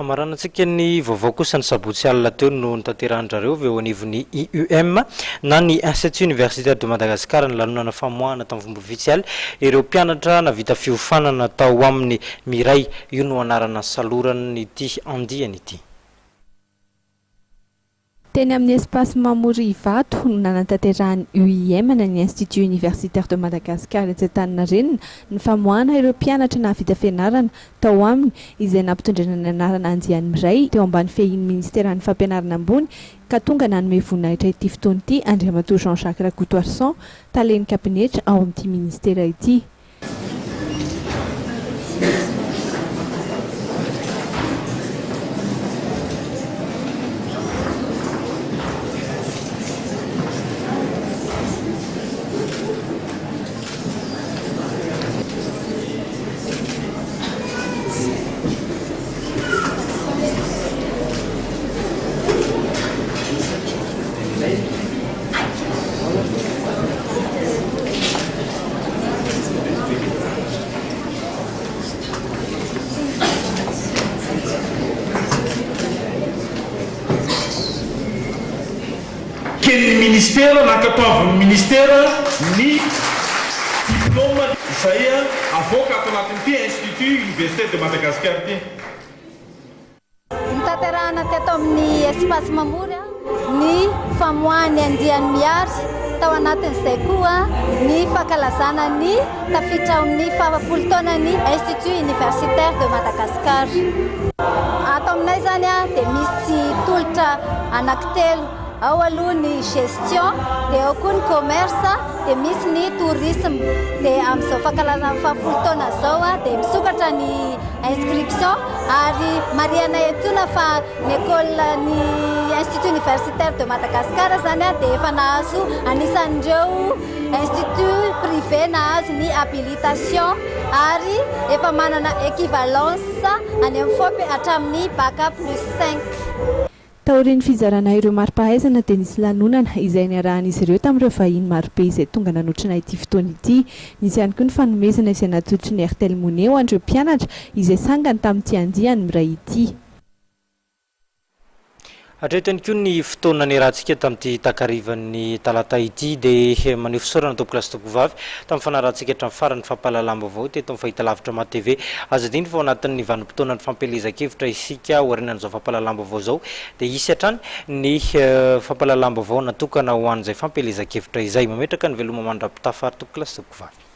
Amaranantsika ny vaovao kosa ny sabotsy alina teo no nitanteran'izareo avy eo anivon'ny IUM na ny Institut Universitaire de Madagascar ny lanonana famoahana tamin'ny fomba ofisialy ireo mpianatra navita fiofanana tao amin'ny miray io no anarana salorany ity andiany ity. Teny amin'ny espace Mamory Ivato no nanantanterahany UIM na ny Institut Universitaire de Madagascar Antaninarenina ny famoahana ireo mpianatra navita fianarana tao aminy izay nampitondraina ny anarana andiany miray teo ambany fehin'ny ministeran'ny fampianarana ambony ka tonga nanome voninahitra ity fotoana ity Andriamatoa Jean-Jacques Rakotoarson taleny kabinetra ao amin'ity ministera ity. Ken'ny ministera nankatoavin'ny ministera ny diplôme izay avoaka ato anatin'ity Institut Universitaire de Madagascar ity. Nitaterahana teto amin'ny espace Mamory ny famoahany andiany miary tao anatin'izay koa ny fankalazana ny tafiditra amin'ny fahafapolo taonany Institut Universitaire de Madagascar. Ato aminay zany dia misy tolotra anankitelo. Ao aloha ny gestion, dia ao koa ny commerce, dia misy ny tourisme. Dia amin'izao fankalazana fahafolo taona zao dia misokatra ny inscription ary mariana entona fa ny école ny Institut Universitaire de Madagascar zany dia efa nahazo anisan'ireo institut privé nahazo ny habilitation ary efa manana équivalence any amin'ny FOP hatramin'ny bac plus 5. Taorian'ny fizarana ireo mari-pahaizana dia nisy lanonana izay niarahan'izy ireo tamin'ireo vahiny marobe izay tonga nanotrana ity fotoana ity. Nisy ihany koa ny fanomezana izay natolotry ny RTL Moneo an'ireo mpianatra izay sangany tamin'ity andiany miray ity. Hatretany koa ny fotoana niarahantsika tamin'ity takarivan'ny talata ity dia maneho fisaorana tompoko lasy toko vavy tamin'ny fanarantsika hatramin'ny farany fampahalalam-baovao teto amin'ny fahitalavitra ma TV. Azo adiny fa ao anatin'ny vanim-potoana ny fampelezan-kevitra isika aorianan'izao fampahalalam-baovao zao dia isy hatrany ny fampahalalam-baovao natokana ho an'izay fampelezan-kevitra izay mametraka ny veloma mandrapitafary tompoko lasy toko vavy.